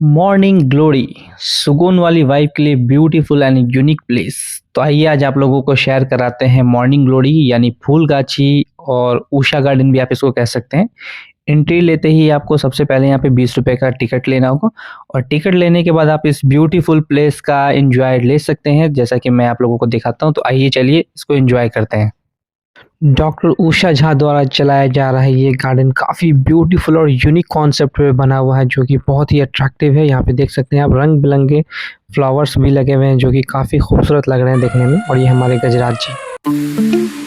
Morning glory सुकून वाली vibe के लिए ब्यूटीफुल एंड यूनिक प्लेस। तो आइए आज आप लोगों को शेयर कराते हैं मॉर्निंग ग्लोरी यानी फूलगाछी और उषा गार्डन भी आप इसको कह सकते हैं। एंट्री लेते ही आपको सबसे पहले यहाँ पे 20 रुपए का टिकट लेना होगा और टिकट लेने के बाद आप इस ब्यूटीफुल प्लेस का एंजॉय ले सकते हैं, जैसा कि मैं आप लोगों को दिखाता हूँ। तो आइए चलिए इसको एंजॉय करते हैं। डॉक्टर उषा झा द्वारा चलाया जा रहा है ये गार्डन काफ़ी ब्यूटीफुल और यूनिक कॉन्सेप्ट पे बना हुआ है, जो कि बहुत ही अट्रैक्टिव है। यहाँ पे देख सकते हैं आप रंग बिरंगे फ्लावर्स भी लगे हुए हैं, जो कि काफ़ी खूबसूरत लग रहे हैं देखने में। और ये हमारे गजराज जी।